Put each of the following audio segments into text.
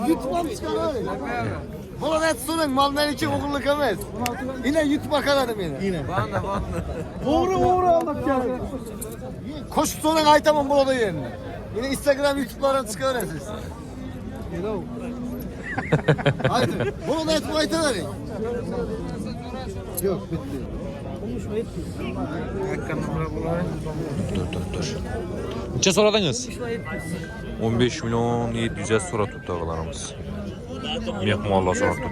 YouTube'dan çıkar abi. Bana net sorun, maldan için okuluk emez. Yine YouTube'a kadar beni. Yine. Bana. Doğru aldık yani. Koşup sonra aytamam bu odayı yerine. Yine Instagram, YouTube'lardan çıkar siz. Haydi, bunu da et bu ayta verin. Yok, bitti. Dur. Neçe soradınız? 15 milyon 700 sonra tuttu ağalarımız. Mehmuallah sonra tuttu.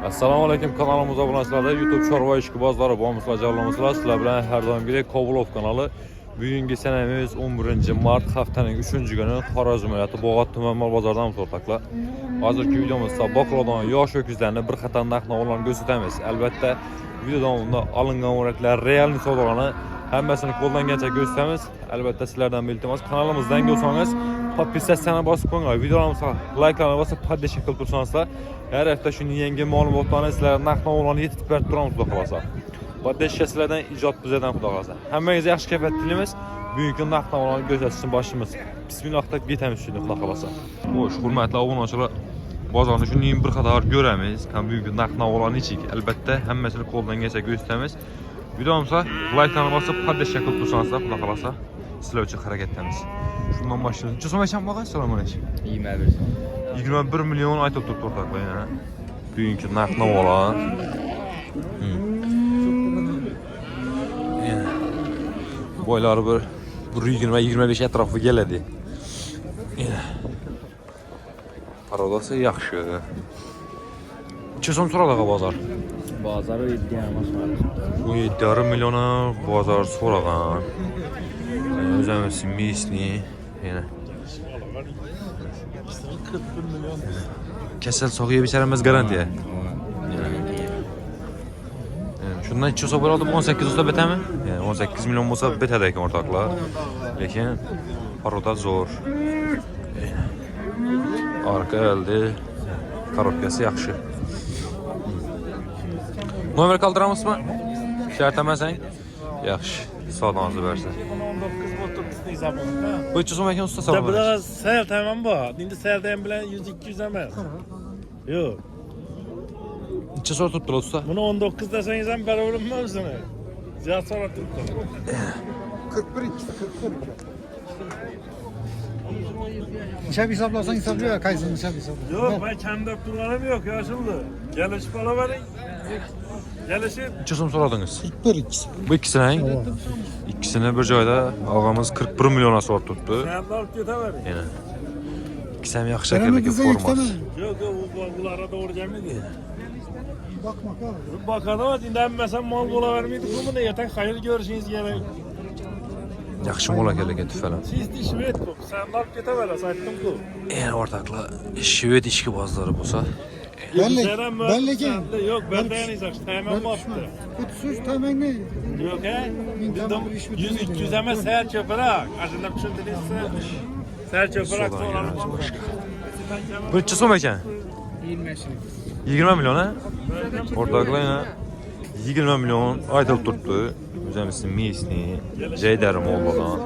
Assalomu alaykum, kanalımıza abunasizlar. YouTube Chorva ishqibozlari bo'lmasizlar, jallamizlar. Sizlar bilan har doimgidek Koblov kanalı. Bugungi sanamiz 11 mart haftaning 3-kuni Xorazm viloyati Bog'ot tuman mol bozoridan o'rtoqlar. Hozirgi videomizda boqiladigan yosh ho'kizlarni bir qator narx-navolarni ko'rsatamiz. Albatta, video davomida olingan o'raklar real savdolarni hammasini qo'llangancha ko'rsatamiz. Albatta, sizlardan iltimos kanalimizdan yangi bo'lsangiz, podpisatsiyani bosib qo'ying. Videolarimizni like'larni bosib, podpishka qilib tursangiz, har hafta shunday yangi ma'lumotlarni sizlarga narx-navolarni yetib berib turamiz, xudo xolasa. Podpishka sizlardan, ijod bizlardan, xudo xolasa. Hammangizga yaxshi kayfiyat tilaymiz. Bugungi narx-navolarni ko'rsatishni boshlaymiz. Bismillah deb ketamiz shunday, xudo xolasa. Xo'sh, hurmatli obunachilar, bozorni shunday bir qator ko'ramiz. Bugungi narx-navolarni ichik. Albatta, hammasini qo'llangancha ko'rsatamiz. Videomizga like'larni bosib, podpishka qilib tursangiz, xudo xolasa, sizlar uchun harakatdamiz. Shundan boshlaymiz. Necha so'm aytgan bo'g'ay? Assalomu alaykum. 21 milyon aytib turibdi o'rtoqlar yana. Bugungi narx-navolar. Boylari bir 120-25 atrofiga keladi. Parodasi yaxshi. Necha so'm so'radi bozor? Bozor 7,5 million bozor so'ragan. O'zimiz misli yana. 41 milyon. Kasal sog'ayib bicharamas garantiya. Shundan necha so'm bo'ladi? 18 olsa bitami? 18 million bo'lsa bitadi ekan o'rtoqlar. Lekin paroda zo'r. Arka elde korotkasi yaxshi. Nomer qoldiramizmi? Shart emasang? Yaxshi. Savdoningizni bersin. 19 o'tiribdi zamonda. Bu necha so'm ekan usta savdo? Bunaqa sayl tamam bor. Endi saylda ham bilan 100-200 emas. Yo'q. Necha so'm turibdi usta? Buni 19 desangiz ham baravarmi o'zini? Ziyod so'rab turibdi. 41. Hesap hesaplarsan hesaplıyor. Kaysın hesap hesaplıyor. Yo'q, men kamda turganim yo'q, yoshildi. Kelishib olavering. Kelishib. Necha so'm so'radingiz? 41 ikisi. Bu ikkisini, ikkisini bir joyda og'amiz 41 millionga so'rab turibdi. Sen olib ketavering. Yana. İkisi ham yaxshi ekanligi formasi. Yo'q, ular to'g'ri jamidi. Bakmak abi. Bakalım, endi hammasi mol bo'lavermaydi. Buni ertaga xayr ko'rishingiz kerak. Yaxshi mol ekanligi tufayli. Siz ishmet bu. Sen olib ketaverasiz, aytdim-ku. O'rtoqlar, shved ishqibozlari bo'lsa, Benlik. Yo'q, bende yanaysiz. Tamam olibdi. Kutsuz tamam ne? Yo'q, he? 100-200 emas, sayr cho'pirak. Ashunday tushundingizmi? Sayr cho'pirak so'ralib boshqa. Bu necha so'm ekan? 20 million ha? O'rtoqlar, 20 million aytilib turibdi. O'zimiz misli, jaydarim olmadan.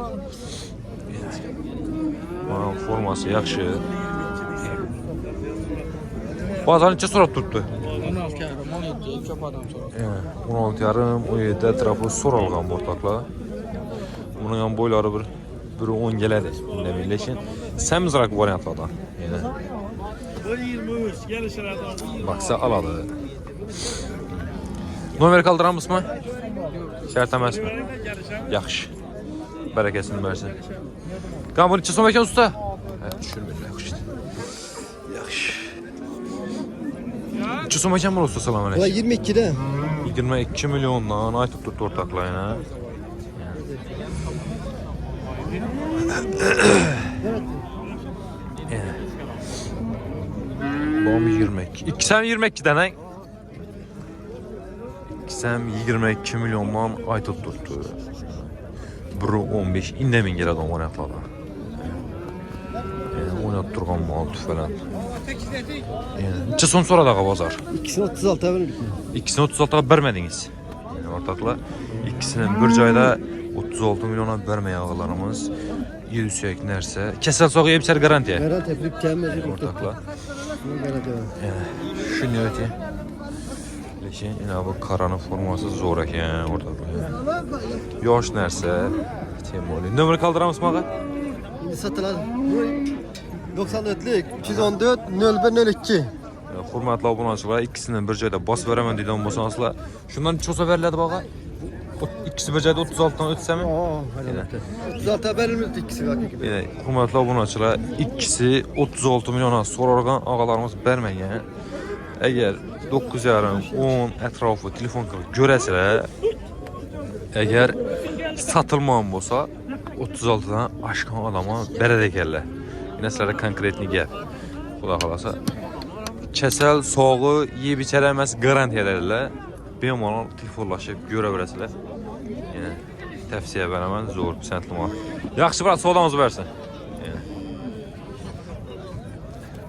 Mana formasi yaxshi. Bozor necha so'rab turibdi? 16,5 çok adam soruyor. 16,5-17 atrofi so'ralgan o'rtoqlar. Buning ham bo'ylari bir 1.10 keladi. Indamay, lekin samizroq variantlardan. Yana 1.23 kelishiradi. baksa oladi. Nomer qoldiramizmi? Shart emasmi? Yaxshi. Barakasini bersin. Qani necha so'm ekan usta? Tushunmayman, yaxshi. Yaxshi. Necha so'm ekan bu usta? Assalomu alaykum. 22 de. 22 milyondan aytib turibdi o'rtoqlar yana. Bom 22. İkisi hem 22'den ha? İkisi hem 22 milyondan aytib turibdi. 1.15 indemin keladi omonatlarda. O'ynab turgan mol falan. Neçə son soradı ağa bazar? İkisini 36'ya verirdik. İkisini 36'a vermediniz. Yani ortakla ikisinin bir cayda 36 milyona vermeye ağalarımız. Yüksek nerse. Kesel soğuk hepsi garantiye. Garanti hep gelmedi. Ortakla. Garanti. Şu niyeti. Lekin yine bu karanın forması zor ekan ortakla. Yoş nerse. Temoli. Nömrə kaldıramız mı ağa? Şimdi satılan 94'lük 214 0102. Hurmatli obunaçılar, ikisinden bir cayda bas veremem deyilən bolsanızlar. Şundan çosa verilədi bağa. İkisi bir cayda 36'dan ötsə mi? Aa, 36'ya verilmedi ikisi bak gibi. Yani hurmatli obunaçılar, ikisi 36 milyona sorarqan ağalarımız verməyin. Əgər 9 yarım 10 ətrafı telefon qılıb görəsələr, əgər satılmayan bolsa 36'dan aşkın adama bərədə gəllər. Yine sizlərə konkretni gəl. Xuda xalasa. Kəsəl, soğuğu, yeyib içərəməz garantiya edirlər. Bemalol telefonlaşıb görə biləsilər. Yəni təvsiyə verəmən zor pisəntli mal. Yaxşı bırak, soğudanızı versin. Yəni.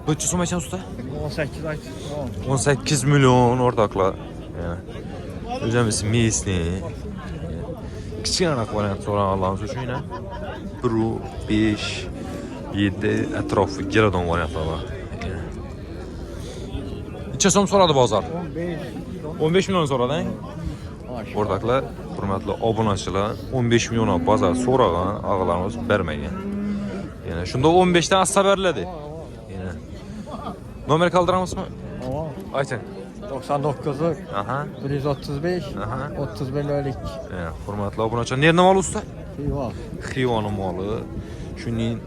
Bu 300 sum ekan usta? 18 ay. 18 milyon ortakla. Yəni. Özəmiz misni. Kiçik anak variant soran Allah'ın sözü yine. 1, 5, 7 ətrafı geradon variantlar var. Neçə som soradı bazar? 15 milyon soradı. Ortaklar, hürmetli obunaçılar 15 milyona bazar sorağan ağalarımız verməyin. Yəni şunda 15'ten az haberlədi. Yəni Nomer kaldıramız mı? Ayten. 99'luk Aha. 135 Aha. 31 52. Hürmetli obunaçılar. Nereden mal usta? Eyvah. Xivanın malı. Şunun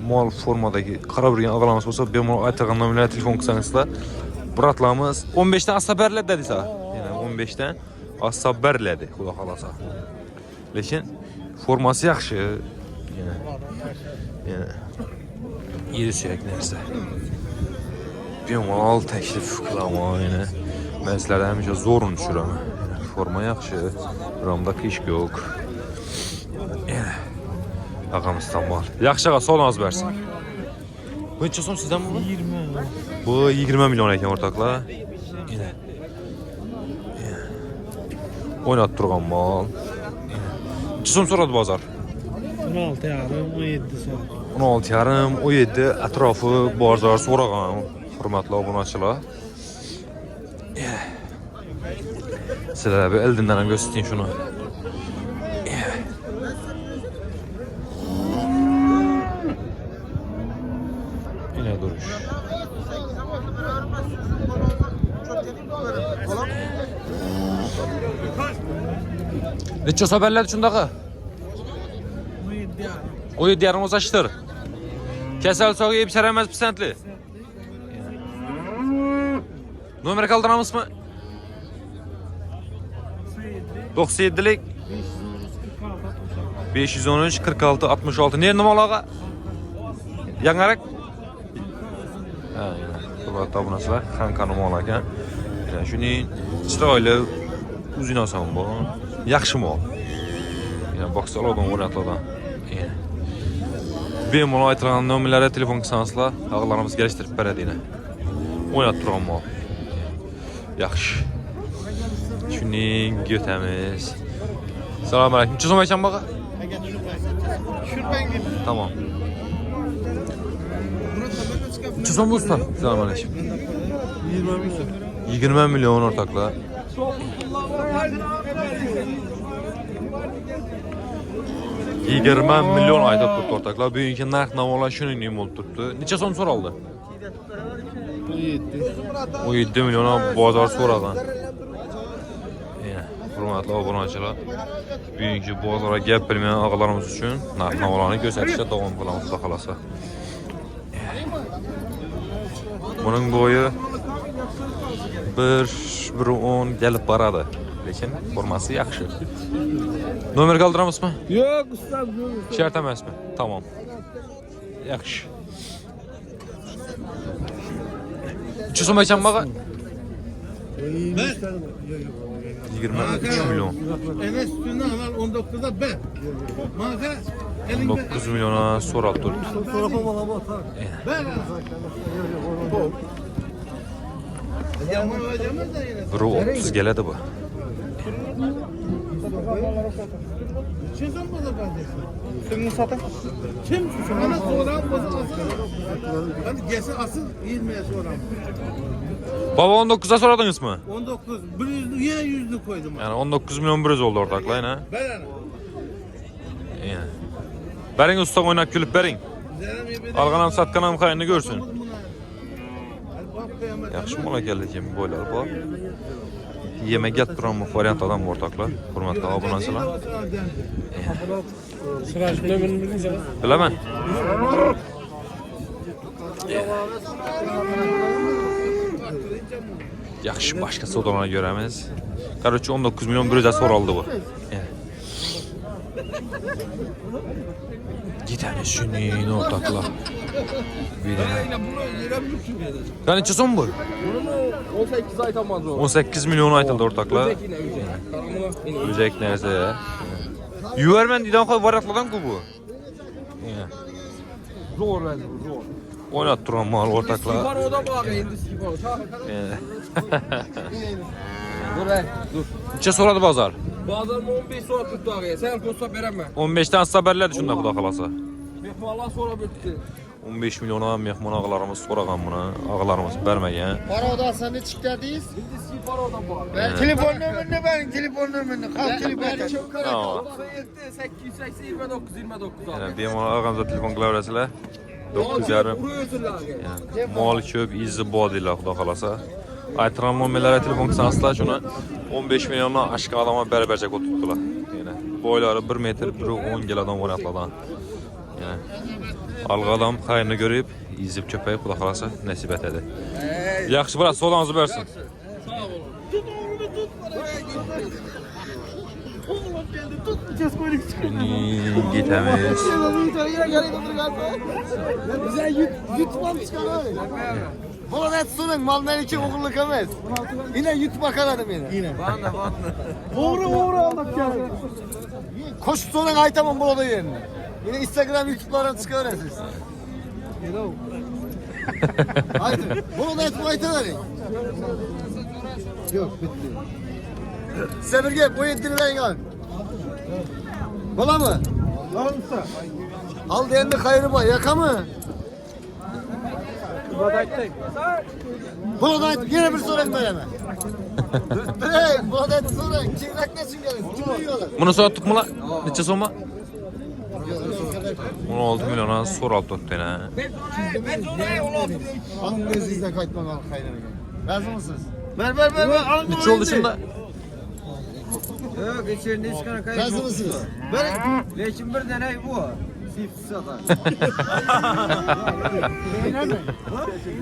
mal formadaki kara bir ağalarımız olsa ben bunu aytağın nömrəyə telefon qısanızlar. Bıratlarımız 15'ten az haberlədi dedi sağ. Yəni 15'ten az haberlədi. Xuda xalasa. Lekin forması yaxşı. Yəni yeri sürək nəsə. Bemal təklif qılama yəni. Mən sizlərə həmişə zorun düşürəm. Yəni forma yaxşı. Ramda qışq yox. Yəni ağamızdan var. Yaxşı ağa, sol az versin. Bu neçə som sizdən bu? 20. Bu 20 milyon ekan ortaklar. Yenə. Oynat durğan mal. Neçə som soradı bazar? 16 yarım 17 son. 16 yarım, 17 ətrafı bazar sorağan. Hürmetli obunaçılar. Sizlərə bir eldindən göstəreyim şunu. Yine duruş. Neçə haberlər şundağı? 17 yarım olsa açtır. Kesel soğuğu yiyip içeremez pisentli. Numara kaldıramız mı? 97'lik 513 46 66. Nerede mal ağa? Yangarak? Ha, yine. Bu nasıl var? Kankanım olarken. Yani şunun İsrail'e uzun asan bu. Yaxşı mı o? Yani baksalardan oynatlardan. Yani. Benim ona aytılan nömrələrə telefon qısansılar, ağlarımız gəlişdirib bərədi yine. Oynat duran mı o? Yaxşı. Şunun götəmiz. Selamun aleyküm. Çözüm ayçan bağa? Tamam. Çözüm bu usta. Selamun aleyküm. 20 milyon ortakla. Yigirmə milyon ayda tuttu ortaklar. Bugünkü narx navalar şunun neyim oldu tuttu. Neçə son soraldı? 17 milyona bazar soradan. Hürmetli obunaçılar. Bugünkü bazara gəp bilməyən ağalarımız üçün narx navalarını göstərişdə davam qılamız da xalasa. Bunun boyu 1.10 gəlib baradı. Lekin forması yaxşı. Nömər qaldıramız mı? Yok ustam yok. Şərt əməz mi? Tamam. Yaxşı. 300 som ekan bağa? 23 milyon. Evet üstünden var 19'da ben. Mağaza elinde. 9 milyona soral durdu. Ben. Yaman alacağımız da yine. 1.30 geledi bu. Çizim bu da kardeşim. Seni satın. Kim? Sana soran bozulmasın. Hadi gelsin asıl 20'ye soran. Baba 19'a soradınız mı? 19. Bir yüzlü yine yüzlü koydum. Yani 19 milyon brüz oldu ortakla yine. Ben ana. Yani. Berin usta oynak gülüp berin. Alganam satkanam kayını görsün. Yaxşı mola geldi ki boylar bu. Yemek yat duran bu variant adam ortaklar. Hurmatli abonachilar. Sıraj nömerini bildiğiniz Bilaman. Yaxşı başka sodalarına göremiz. Короче 19 milyon brüze soruldu bu. Gitene şunun ortaklar. Yani neçə son bu? 18 ay tamamdır. 18 milyon aytıldı ortaklar. Öcek nerede ya? Yüvermen diden koy varatladan ku bu. Zor ben zor. Oynat duran mal ortaklar. Skipar o da var indi skipar. Dur ben dur. Neçə soradı bazar? Bazarım 15 saat tuttu ağaya. Sen kosta veremem. 15'ten haberlerdi şunda xuda xalasa. Mehmanlar sonra bitti. 15 milyona mehman ağalarımız soragan buna. Ağalarımız vermegen. Para odasan ne çıktadıyız? Indi skipar o da var. Ben telefon numarını verin, telefon numarını. Kalk telefon. Tamam. 880 29 29 abi. Yani benim ağamıza telefon klavresiyle 9 yarım. Buraya özürler. Yani mal köp izi bodiyla xuda xalasa. Aytıran müminlərə telefon kısansılar şuna 15 milyonla aşkı adama bərabərcək o tutdular. Yəni boyları 1 metr, 1.10 gel adam oynatladan. Yəni alğı adam xayrini görüb, izib köpəyi xuda xalasa nəsibət edir. Yaxşı bırak, solanızı versin. Gitəmiz. Bize yutmam çıkar öyle. Bana net sorun, mal meliki oğulluk emez. Yine YouTube'a kanadım yine. Doğru aldık yani. Koş sorun aytamam bu olayı yerine. Yine Instagram, YouTube'lara çıkarırsınız. Haydi, bunu da etme ayta verin. Yok, bitti. Size bir gel, bu yetini verin al. Bana mı? Al diyen de kayrı bay, yaka mı? Bunu da yine bir sorun vereme. Hey, bunu da sorun. Kimlik nesin gelin? Kim yiyorlar? Bunu sattık mı lan? Neçə soma? 16 milyona soraldı tutdu yine. Alın gözünüzden kayıtman al kayrını. Razı mısınız? Ver. Alın Neçə oldu şimdi? Yok içerinde çıkan kayıp. Razı mısınız? Ver. Lekin bir deney bu. Sif satar.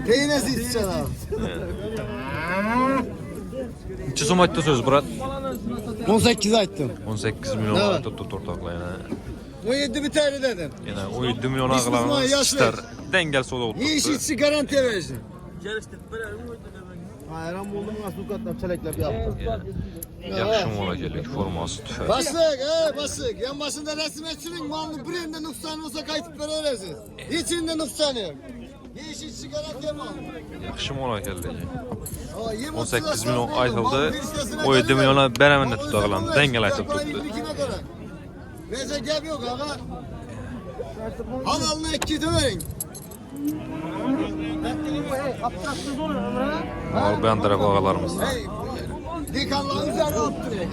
Teyine zil al. Neçə soma aytdı söz Murat? 18 ayttım. 18 milyon Evet. aytdı tutdu ortakla yine. 17 biter dedim. Yine 17 milyon Biz Müslüman, ağalarımız yaşlı. ister. Dengel soda oldu. İyi iş içi garanti versin. Hayran buldum asukatla çelekler yaptım. Yaxşı mola geldik forması tüfək. Basık. Yan başında resim etsin, malını bir yerinde nüksanı olsa kayıtıp verirsiniz. Hiçbirinde nüksanı yok. İyi iş içi garanti yapmam. Yaxşı mola geldik. 18 milyon aytıldı. 17 milyona bərəmində tutdu ağalan. Dengel aytıb tutdu. Nece gel yok ağa. Halalını ek gidi verin. Mal beyan tarafı ağalarımız. Hey, dikanların üzerine oturuyor.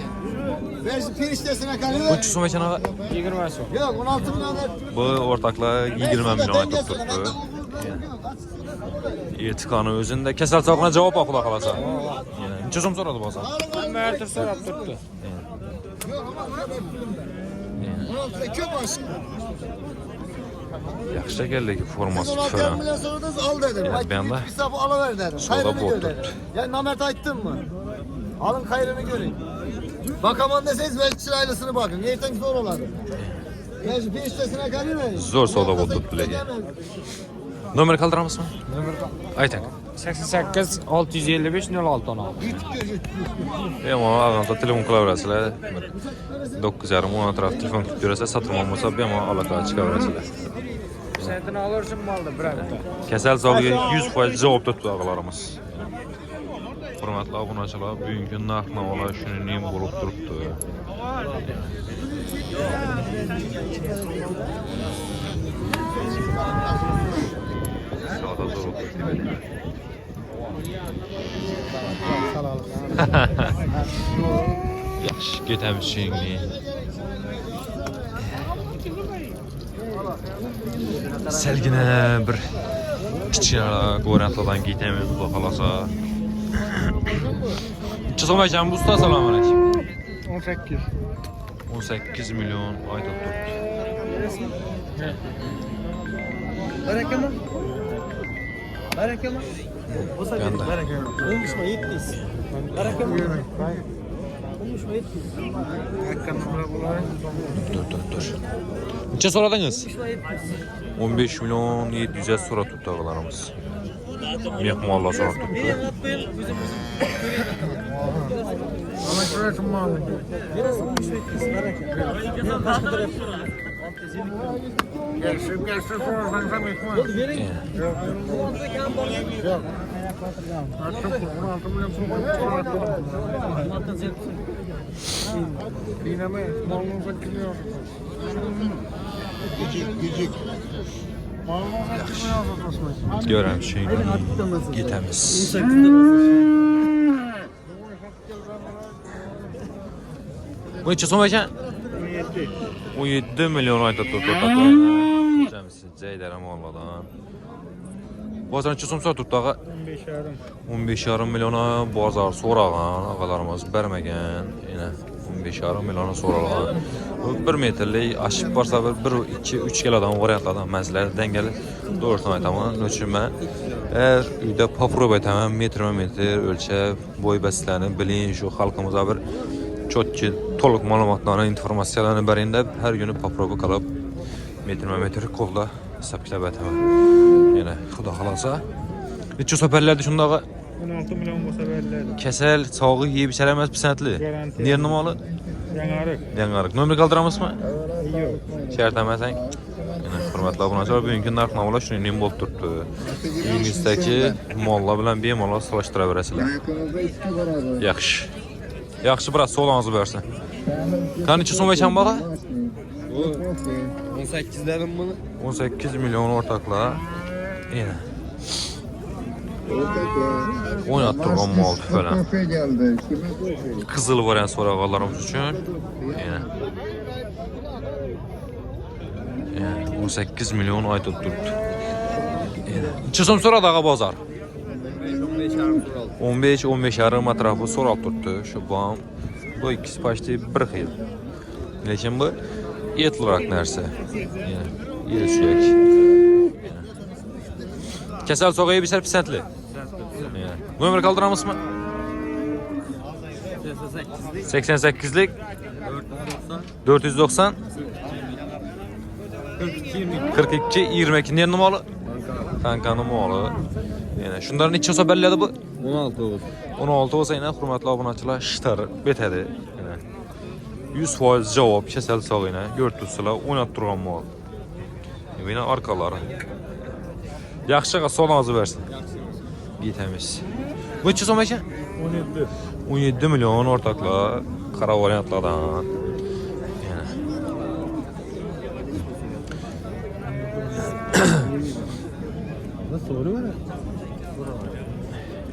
Versin piriştesine Bu kalıyor. çüsü mekan ağa. 20 ay sonra. Yok 16 bin alır. Bu ortakla 20 milyon aytıb tutdu. Etikanı özündə kəsəl çapına cavab axıla qalasa. Yəni neçə som soradı bazar? Mert'e sonra tuttu. 16 köp aşkı. Yaxşı gəldi ki forması 16 tüfəyə. milyon soradınız al dedim. Evet, Bak, ben de. hesabı alıver dedim. Soda Hayrını bol gör dedim. tuttu. Ya namert ayttın mı? Alın hayrını görün. Bakaman deseniz belki sıraylasını bakın. Yerten zor olar. Belki piriştesine kalıyor mu? Zor soda bol tuttu legi. Nömer kaldıramız mı? Aytaq. 88 655 06 16. Benim ağamda telefon klavrəsilə 9,5-10 ətraf telefon tutub görəsə satılmamasa benim alaqağı çıqa verəsilə. Sentini alırsın malda bir hafta. Kəsəl zalı 100% cavab tutdu ağalarımız. hurmatli obunachilar, bugungi narx-navolar shuningdek bo'lib turibdi. Savdo zo'r. Yaxshi, ketamiz shuningdek. Selgina bir kichkina ko'rinatlardan ketamiz, xudo xolasa. Chiqmaycan bu usta, assalomu alaykum. 18. 18 milyon aytib turibdi. Barakama. Barakama. Ganda. Olmuşma 700. Barakama. Olmuşma 700. Dur. Necha so'radingiz? Olmuşma 700. 15 milyon 700 so'rab turibdi og'alarimiz. Mehmonlar so'rab turibdi. Ama şurası malı. Neresi olmuşma 700? Barakama. Başka taraf. Gelsin sorarsan sen etmez. Verin. Yok. Yok. Artık 16 milyon diname malumuza gidiyor. Gecik. Malumuza gidiyor. Görəm şey. Getamiz. Bu necha so'm ekan? 17 milyon aytib turibdi. Jamisi Jaydar Amolladan. Bozor necha so'm so'rab turibdi og'a? 15,5 milyona bozor so'ragan, og'alarimiz bermagan. Yana 15,5 milyona so'ragan. Bu 1 metrlik aşib borsa 1 2 3 kilodan variantlardan manzillar dengali. Doğrudan aytaman, ölçümə. Eğer uyda paprov aytaman, metr ölçəb, boy bəslərini bilin, şu xalqımıza bir çotki, to'liq ma'lumotlarni, informatsiyalarni berəndə hər günü paprovu qalıb metr qolda hisoblab aytaman. Yana xudo xolasa. Necha so'parlardi shundaqa? 16 milyon bo'lsa beriladi. Kasal, sog'liq, yeb icharamas pisandli. Nerni moli? Yangarık. Nomer qaldiramizmi? Yo'q. Shart emasang. Yana hurmatli obunachilar, bugungi narx-navolar shuningdek bo'lib turibdi. Uyingizdagi mollar bilan bemalol solishtiraverasizlar. Yaxshi, biroz so'lingizni bersin. Qancha so'm ekan baqa? 18'lerim bunu. 18 milyon ortaklar. Yana. Oynat turgan mol falan. Qizil variant so'rag'anlarimiz uchun. Yana. 18 milyon aytib turibdi. Necha so'm so'radi og'a bozor? 15-15,5 atrofi so'rab turibdi. Shu bom. Bu ikkisi почти bir xil. Lekin bu etliroq narsa. Yeri suyak. Kasal sog'ayib isar pisandli. Nomer qaldiramizmi? 88'lik 490 42 22 nerni moli? Kankani moli. Yana shundan necha so'm beriladi bu? 16 olsun. 16 olsa yana hurmatli obunachilar shtar betadi. Yana 100% javob kasal sog'ina 400'lar o'ynab turgan mol. Yana orqalari. Yaxshiga so'lingizni bersin. Getamiz. Bu necha so'm ekan? 17 milyon ortaklar, qara variantlardan. Yana. Nasıl olur mu?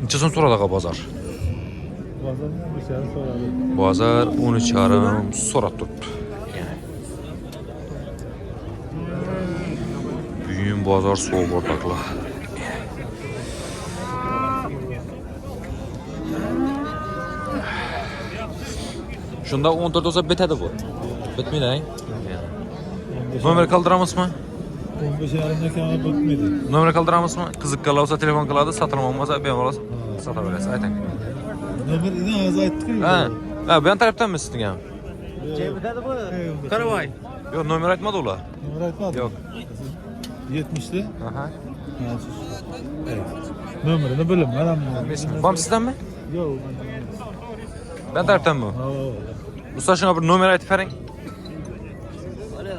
Necha so'm so'radi bozor? Bazen bir şey sorarım. Bozor 13,5 so'rab turibdi. Yana. Bugun bozor so'q ortaklar. Shunda 14 olsa bitadi bu. Bitmaydi. Nomer qaldiramizmi? 15,5'ına kadar bitmedi. Nomer qaldiramizmi? Qiziqqan olsa telefon qiladi, sotilmasa bemalol sotaverasiz. Ayting. Nomer yine az ayttık ya. Ha, bu yan tarafdanmi sizning ham? Cebide bu. Karavay. Yo'q, nomer aytmadi ular. Nomer aytmadı. Yo'q. 70'li. Aha. Evet. Numaranı bilinmem. Bam sizdanmi? Yok. Ben tarafdanmi? Usta shunga bir nomer aytib bering.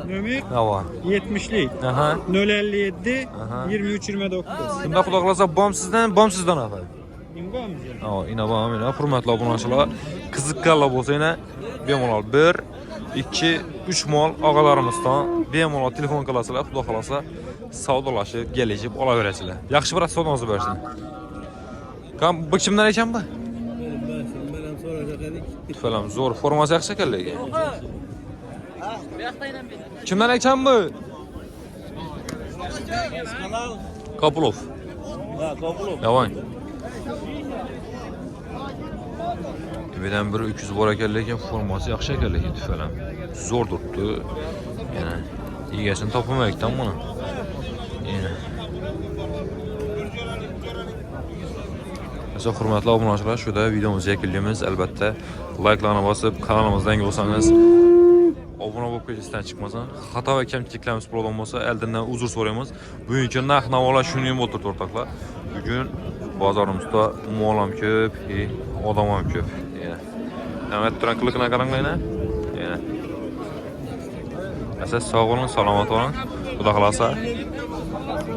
Nömer Ha var. 70'lik. Aha. 057 Aha. 23 29. Shunda xudo xolasa bom sizdan abi. Yine bakalım yine. Hürmetli obunaçılar. Kızıkkalla bolsa yine bemalol 1, 2, 3 mal ağalarımızdan bemalol telefon kılasılar, xudo xolasa savdolaşıp, gelişip olaverasizlar. Yaxshi bir savdonuzu bersin. Kam bu kimdan ekan bu? Falan zor forması yaxshi ekan lekin. Kimdan ekan bu? Kapılov. Yavaş. Birden bir 200 bor ekan lekin forması yaxshi ekan lekin falan. Zor durdu. Yani egasini topolmayapti buni. Yani Mesela hürmetli obunaçılar, şurada videomuzu yakunlaymiz. Albatta like'larına basıp kanalımızdan yangi olsanız obuna bo'lib ketishdan chiqmasin. Xato va kamchiliklarimiz bo'lgan bo'lsa, oldindan uzr so'raymiz. Bugungi narx-navolar shunday bo'ldi o'rtoqlar. Bugun bozorimizda mol ham ko'p, odam ham ko'p. Navbat turan qiliqni qaranglar. Siz sog' bo'ling, salomat bo'ling. Xudo xolasa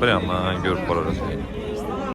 bir yandan ko'rib qolamiz.